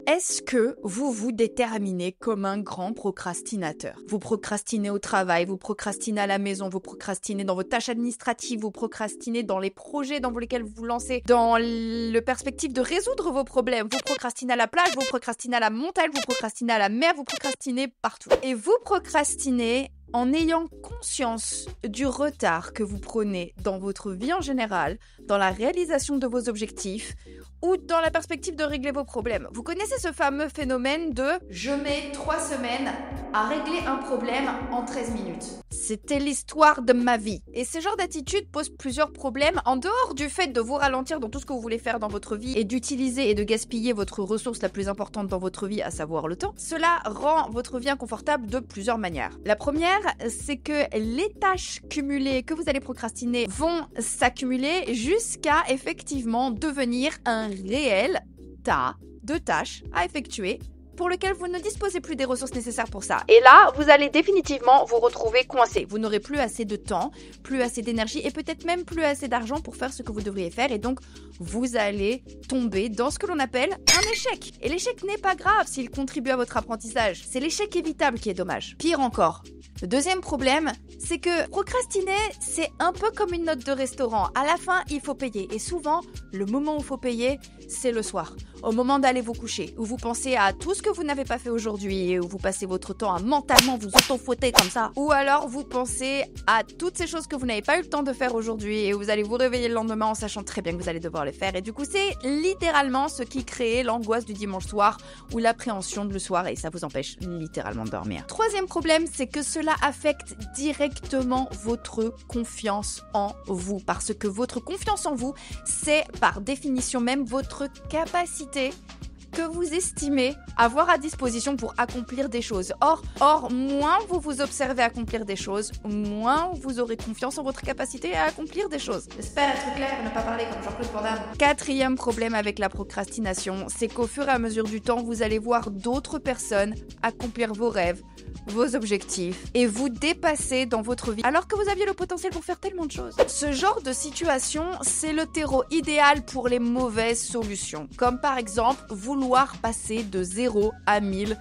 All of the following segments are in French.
Est-ce que vous vous déterminez comme un grand procrastinateur? Vous procrastinez au travail, vous procrastinez à la maison, vous procrastinez dans vos tâches administratives, vous procrastinez dans les projets dans lesquels vous vous lancez, dans le perspective de résoudre vos problèmes. Vous procrastinez à la plage, vous procrastinez à la montagne, vous procrastinez à la mer, vous procrastinez partout. Et vous procrastinez en ayant conscience du retard que vous prenez dans votre vie en général, dans la réalisation de vos objectifs ou dans la perspective de régler vos problèmes. Vous connaissez ce fameux phénomène de « je mets 3 semaines à régler un problème en 13 minutes ». C'était l'histoire de ma vie. Et ce genre d'attitude pose plusieurs problèmes en dehors du fait de vous ralentir dans tout ce que vous voulez faire dans votre vie et d'utiliser et de gaspiller votre ressource la plus importante dans votre vie, à savoir le temps. Cela rend votre vie inconfortable de plusieurs manières. La première, c'est que les tâches cumulées que vous allez procrastiner vont s'accumuler jusqu'à effectivement devenir un réel tas de tâches à effectuer pour lequel vous ne disposez plus des ressources nécessaires pour ça. Et là, vous allez définitivement vous retrouver coincé. Vous n'aurez plus assez de temps, plus assez d'énergie et peut-être même plus assez d'argent pour faire ce que vous devriez faire. Et donc, vous allez tomber dans ce que l'on appelle un échec. Et l'échec n'est pas grave s'il contribue à votre apprentissage. C'est l'échec évitable qui est dommage. Pire encore. Le deuxième problème, c'est que procrastiner, c'est un peu comme une note de restaurant. À la fin, il faut payer. Et souvent, le moment où il faut payer, c'est le soir. Au moment d'aller vous coucher, où vous pensez à tout ce que vous n'avez pas fait aujourd'hui et où vous passez votre temps à mentalement vous auto-fouetter comme ça. Ou alors, vous pensez à toutes ces choses que vous n'avez pas eu le temps de faire aujourd'hui et vous allez vous réveiller le lendemain en sachant très bien que vous allez devoir les faire. Et du coup, c'est littéralement ce qui crée l'angoisse du dimanche soir ou l'appréhension de le soir et ça vous empêche littéralement de dormir. Troisième problème, c'est que cela affecte directement votre confiance en vous. Parce que votre confiance en vous, c'est par définition même votre capacité que vous estimez avoir à disposition pour accomplir des choses. Or, moins vous vous observez accomplir des choses, moins vous aurez confiance en votre capacité à accomplir des choses. J'espère être clair et ne pas parler comme Jean-Claude Van Damme. Quatrième problème avec la procrastination, c'est qu'au fur et à mesure du temps, vous allez voir d'autres personnes accomplir vos rêves, vos objectifs et vous dépasser dans votre vie alors que vous aviez le potentiel pour faire tellement de choses. Ce genre de situation, c'est le terreau idéal pour les mauvaises solutions. Comme par exemple, vouloir passer de 0 à 1000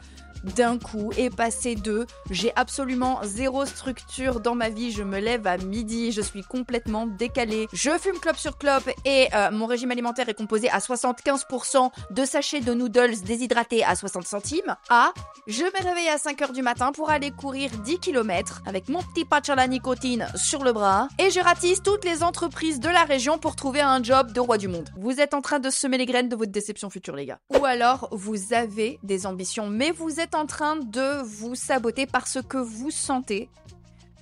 d'un coup et passer de j'ai absolument zéro structure dans ma vie, je me lève à midi, je suis complètement décalée, je fume clope sur clope et mon régime alimentaire est composé à 75% de sachets de noodles déshydratés à 60 centimes, à je me réveille à 5h du matin pour aller courir 10 km avec mon petit patch à la nicotine sur le bras et je ratisse toutes les entreprises de la région pour trouver un job de roi du monde. Vous êtes en train de semer les graines de votre déception future, les gars. Ou alors vous avez des ambitions mais vous êtes en train de vous saboter parce que vous sentez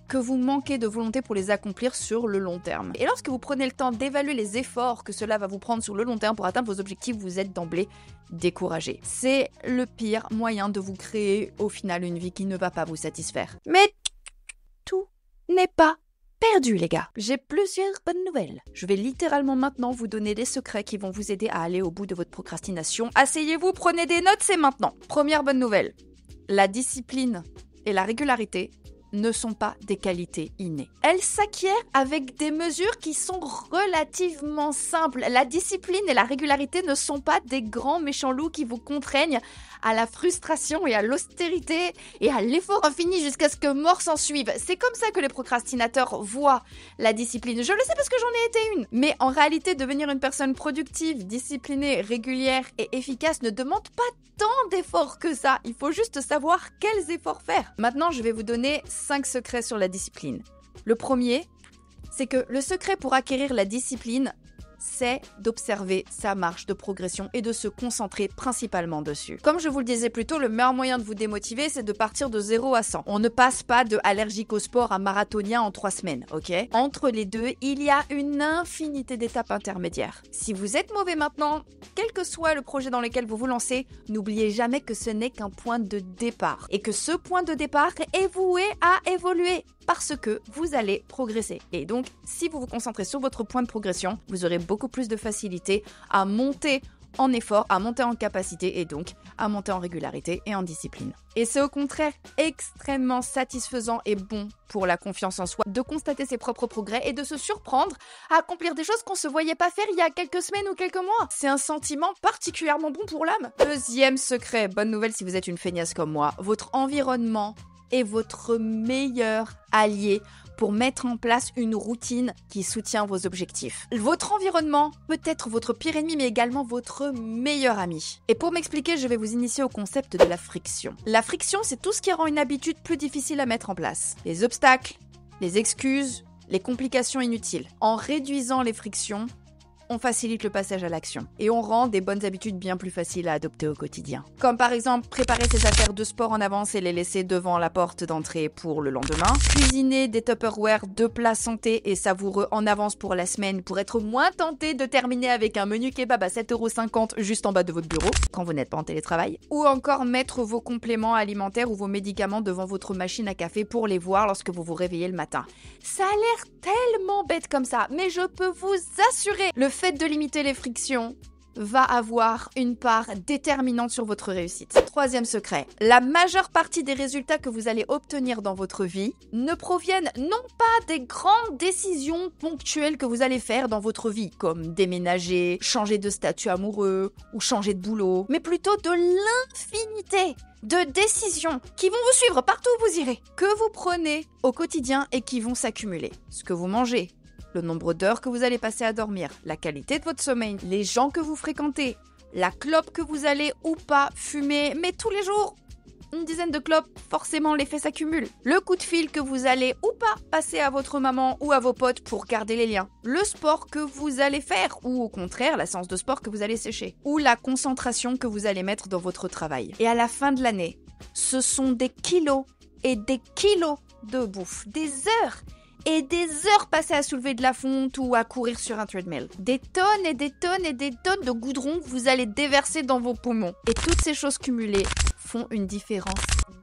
que vous manquez de volonté pour les accomplir sur le long terme. Et lorsque vous prenez le temps d'évaluer les efforts que cela va vous prendre sur le long terme pour atteindre vos objectifs, vous êtes d'emblée découragé. C'est le pire moyen de vous créer au final une vie qui ne va pas vous satisfaire. Mais tout n'est pas perdu, les gars. J'ai plusieurs bonnes nouvelles. Je vais littéralement maintenant vous donner des secrets qui vont vous aider à aller au bout de votre procrastination. Asseyez-vous, prenez des notes, c'est maintenant. Première bonne nouvelle. La discipline et la régularité ne sont pas des qualités innées. Elles s'acquièrent avec des mesures qui sont relativement simples. La discipline et la régularité ne sont pas des grands méchants loups qui vous contraignent à la frustration et à l'austérité et à l'effort infini jusqu'à ce que mort s'en suive. C'est comme ça que les procrastinateurs voient la discipline. Je le sais parce que j'en ai été une. Mais en réalité, devenir une personne productive, disciplinée, régulière et efficace ne demande pas tant d'efforts que ça. Il faut juste savoir quels efforts faire. Maintenant, je vais vous donner 5 secrets sur la discipline. Le premier, c'est que le secret pour acquérir la discipline, c'est d'observer sa marche de progression et de se concentrer principalement dessus. Comme je vous le disais plus tôt, le meilleur moyen de vous démotiver, c'est de partir de 0 à 100. On ne passe pas de allergique au sport à marathonien en 3 semaines, ok? Entre les deux, il y a une infinité d'étapes intermédiaires. Si vous êtes mauvais maintenant, quel que soit le projet dans lequel vous vous lancez, n'oubliez jamais que ce n'est qu'un point de départ et que ce point de départ est voué à évoluer parce que vous allez progresser. Et donc, si vous vous concentrez sur votre point de progression, vous aurez beaucoup plus de facilité à monter en effort, à monter en capacité et donc à monter en régularité et en discipline. Et c'est au contraire extrêmement satisfaisant et bon pour la confiance en soi de constater ses propres progrès et de se surprendre à accomplir des choses qu'on se voyait pas faire il y a quelques semaines ou quelques mois. C'est un sentiment particulièrement bon pour l'âme. Deuxième secret, bonne nouvelle si vous êtes une feignasse comme moi, votre environnement est votre meilleur allié pour mettre en place une routine qui soutient vos objectifs. Votre environnement peut être votre pire ennemi, mais également votre meilleur ami. Et pour m'expliquer, je vais vous initier au concept de la friction. La friction, c'est tout ce qui rend une habitude plus difficile à mettre en place. Les obstacles, les excuses, les complications inutiles. En réduisant les frictions, on facilite le passage à l'action et on rend des bonnes habitudes bien plus faciles à adopter au quotidien. Comme par exemple préparer ses affaires de sport en avance et les laisser devant la porte d'entrée pour le lendemain. Cuisiner des Tupperware de plats santé et savoureux en avance pour la semaine pour être moins tenté de terminer avec un menu kebab à 7,50 € juste en bas de votre bureau quand vous n'êtes pas en télétravail. Ou encore mettre vos compléments alimentaires ou vos médicaments devant votre machine à café pour les voir lorsque vous vous réveillez le matin. Ça a l'air tellement bête comme ça, mais je peux vous assurer, le fait de limiter les frictions va avoir une part déterminante sur votre réussite. Troisième secret, la majeure partie des résultats que vous allez obtenir dans votre vie ne proviennent non pas des grandes décisions ponctuelles que vous allez faire dans votre vie, comme déménager, changer de statut amoureux ou changer de boulot, mais plutôt de l'infinité de décisions qui vont vous suivre partout où vous irez, que vous prenez au quotidien et qui vont s'accumuler. Ce que vous mangez, le nombre d'heures que vous allez passer à dormir, la qualité de votre sommeil, les gens que vous fréquentez, la clope que vous allez ou pas fumer, mais tous les jours, une dizaine de clopes, forcément l'effet s'accumule. Le coup de fil que vous allez ou pas passer à votre maman ou à vos potes pour garder les liens. Le sport que vous allez faire ou au contraire la séance de sport que vous allez sécher. Ou la concentration que vous allez mettre dans votre travail. Et à la fin de l'année, ce sont des kilos et des kilos de bouffe, des heures et des heures passées à soulever de la fonte ou à courir sur un treadmill. Des tonnes et des tonnes et des tonnes de goudron que vous allez déverser dans vos poumons. Et toutes ces choses cumulées font une différence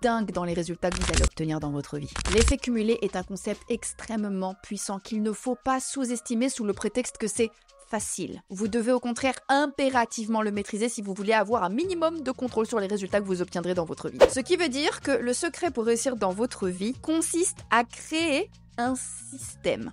dingue dans les résultats que vous allez obtenir dans votre vie. L'effet cumulé est un concept extrêmement puissant qu'il ne faut pas sous-estimer sous le prétexte que c'est facile. Vous devez au contraire impérativement le maîtriser si vous voulez avoir un minimum de contrôle sur les résultats que vous obtiendrez dans votre vie. Ce qui veut dire que le secret pour réussir dans votre vie consiste à créer un système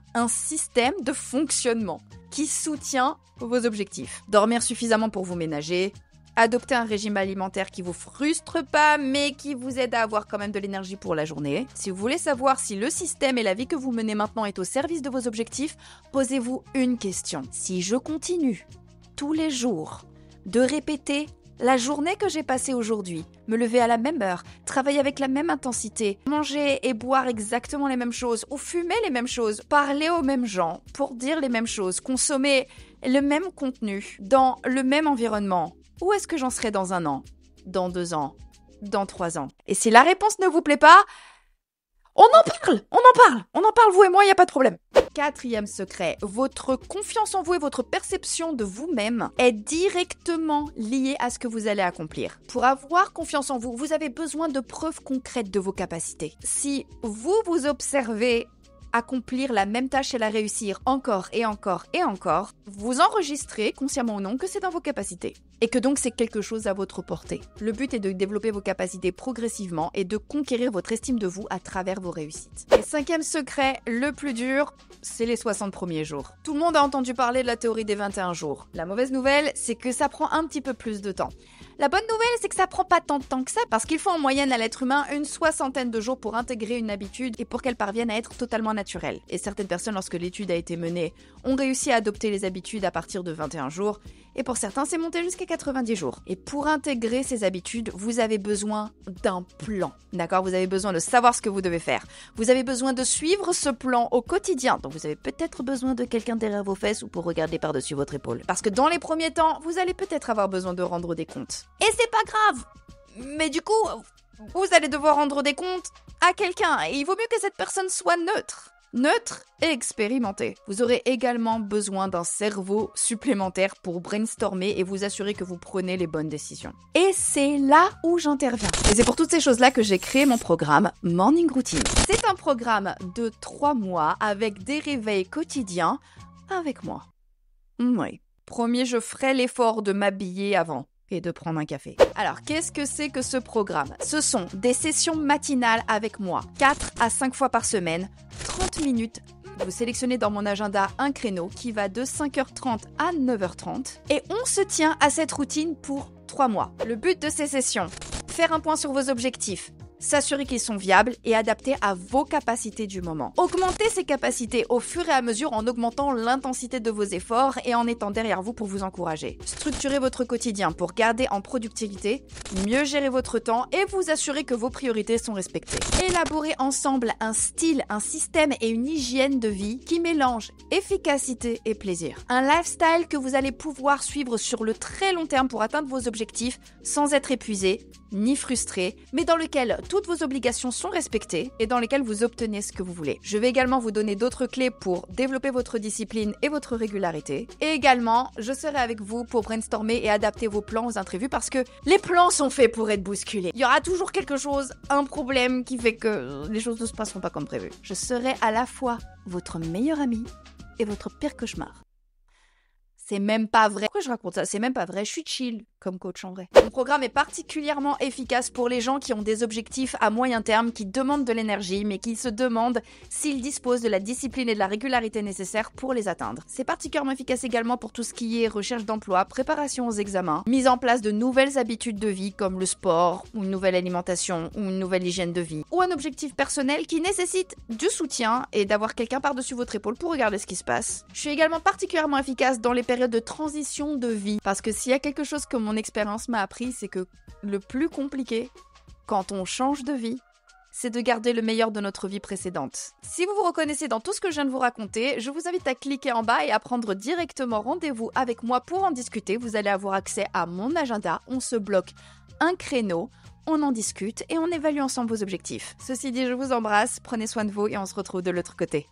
de fonctionnement qui soutient vos objectifs. Dormir suffisamment pour vous ménager, adopter un régime alimentaire qui vous frustre pas mais qui vous aide à avoir quand même de l'énergie pour la journée. Si vous voulez savoir si le système et la vie que vous menez maintenant est au service de vos objectifs, posez-vous une question. Si je continue tous les jours de répéter la journée que j'ai passée aujourd'hui, me lever à la même heure, travailler avec la même intensité, manger et boire exactement les mêmes choses, ou fumer les mêmes choses, parler aux mêmes gens, pour dire les mêmes choses, consommer le même contenu, dans le même environnement, où est-ce que j'en serai dans 1 an, dans 2 ans, dans 3 ans? Et si la réponse ne vous plaît pas, on en parle, vous et moi, il n'y a pas de problème. Quatrième secret, votre confiance en vous et votre perception de vous-même est directement liée à ce que vous allez accomplir. Pour avoir confiance en vous, vous avez besoin de preuves concrètes de vos capacités. Si vous vous observez accomplir la même tâche et la réussir encore et encore et encore, vous enregistrez, consciemment ou non, que c'est dans vos capacités. Et que donc c'est quelque chose à votre portée. Le but est de développer vos capacités progressivement et de conquérir votre estime de vous à travers vos réussites. Et 5e secret, le plus dur, c'est les 60 premiers jours. Tout le monde a entendu parler de la théorie des 21 jours. La mauvaise nouvelle, c'est que ça prend un petit peu plus de temps. La bonne nouvelle, c'est que ça prend pas tant de temps que ça, parce qu'il faut en moyenne à l'être humain une 60aine de jours pour intégrer une habitude et pour qu'elle parvienne à être totalement naturelle. Et certaines personnes, lorsque l'étude a été menée, ont réussi à adopter les habitudes à partir de 21 jours, et pour certains, c'est monté jusqu'à 90 jours. Et pour intégrer ces habitudes, vous avez besoin d'un plan, d'accord? Vous avez besoin de savoir ce que vous devez faire. Vous avez besoin de suivre ce plan au quotidien, donc vous avez peut-être besoin de quelqu'un derrière vos fesses ou pour regarder par-dessus votre épaule. Parce que dans les premiers temps, vous allez peut-être avoir besoin de rendre des comptes. Et c'est pas grave. Mais du coup, vous allez devoir rendre des comptes à quelqu'un. Et il vaut mieux que cette personne soit neutre. Neutre et expérimenté. Vous aurez également besoin d'un cerveau supplémentaire pour brainstormer et vous assurer que vous prenez les bonnes décisions. Et c'est là où j'interviens. Et c'est pour toutes ces choses-là que j'ai créé mon programme Morning Routine. C'est un programme de 3 mois avec des réveils quotidiens avec moi. Oui. Promis, je ferai l'effort de m'habiller avant et de prendre un café. Alors, qu'est-ce que c'est que ce programme? Ce sont des sessions matinales avec moi, 4 à 5 fois par semaine, 30 minutes. Vous sélectionnez dans mon agenda un créneau qui va de 5h30 à 9h30 et on se tient à cette routine pour 3 mois. Le but de ces sessions, faire un point sur vos objectifs, s'assurer qu'ils sont viables et adaptés à vos capacités du moment. Augmentez ces capacités au fur et à mesure en augmentant l'intensité de vos efforts et en étant derrière vous pour vous encourager. Structurez votre quotidien pour garder en productivité, mieux gérer votre temps et vous assurer que vos priorités sont respectées. Élaborez ensemble un style, un système et une hygiène de vie qui mélange efficacité et plaisir. Un lifestyle que vous allez pouvoir suivre sur le très long terme pour atteindre vos objectifs sans être épuisé ni frustré, mais dans lequel toutes vos obligations sont respectées et dans lesquelles vous obtenez ce que vous voulez. Je vais également vous donner d'autres clés pour développer votre discipline et votre régularité. Et également, je serai avec vous pour brainstormer et adapter vos plans aux imprévus parce que les plans sont faits pour être bousculés. Il y aura toujours quelque chose, un problème qui fait que les choses ne se passeront pas comme prévu. Je serai à la fois votre meilleur ami et votre pire cauchemar. C'est même pas vrai. Pourquoi je raconte ça? C'est même pas vrai. Je suis chill comme coach en vrai. Mon programme est particulièrement efficace pour les gens qui ont des objectifs à moyen terme, qui demandent de l'énergie, mais qui se demandent s'ils disposent de la discipline et de la régularité nécessaires pour les atteindre. C'est particulièrement efficace également pour tout ce qui est recherche d'emploi, préparation aux examens, mise en place de nouvelles habitudes de vie comme le sport, ou une nouvelle alimentation, ou une nouvelle hygiène de vie, ou un objectif personnel qui nécessite du soutien et d'avoir quelqu'un par-dessus votre épaule pour regarder ce qui se passe. Je suis également particulièrement efficace dans les périodes de transition de vie, parce que s'il y a quelque chose que mon expérience m'a appris, c'est que le plus compliqué, quand on change de vie, c'est de garder le meilleur de notre vie précédente. Si vous vous reconnaissez dans tout ce que je viens de vous raconter, je vous invite à cliquer en bas et à prendre directement rendez-vous avec moi pour en discuter. Vous allez avoir accès à mon agenda, on se bloque un créneau, on en discute et on évalue ensemble vos objectifs. Ceci dit, je vous embrasse, prenez soin de vous et on se retrouve de l'autre côté.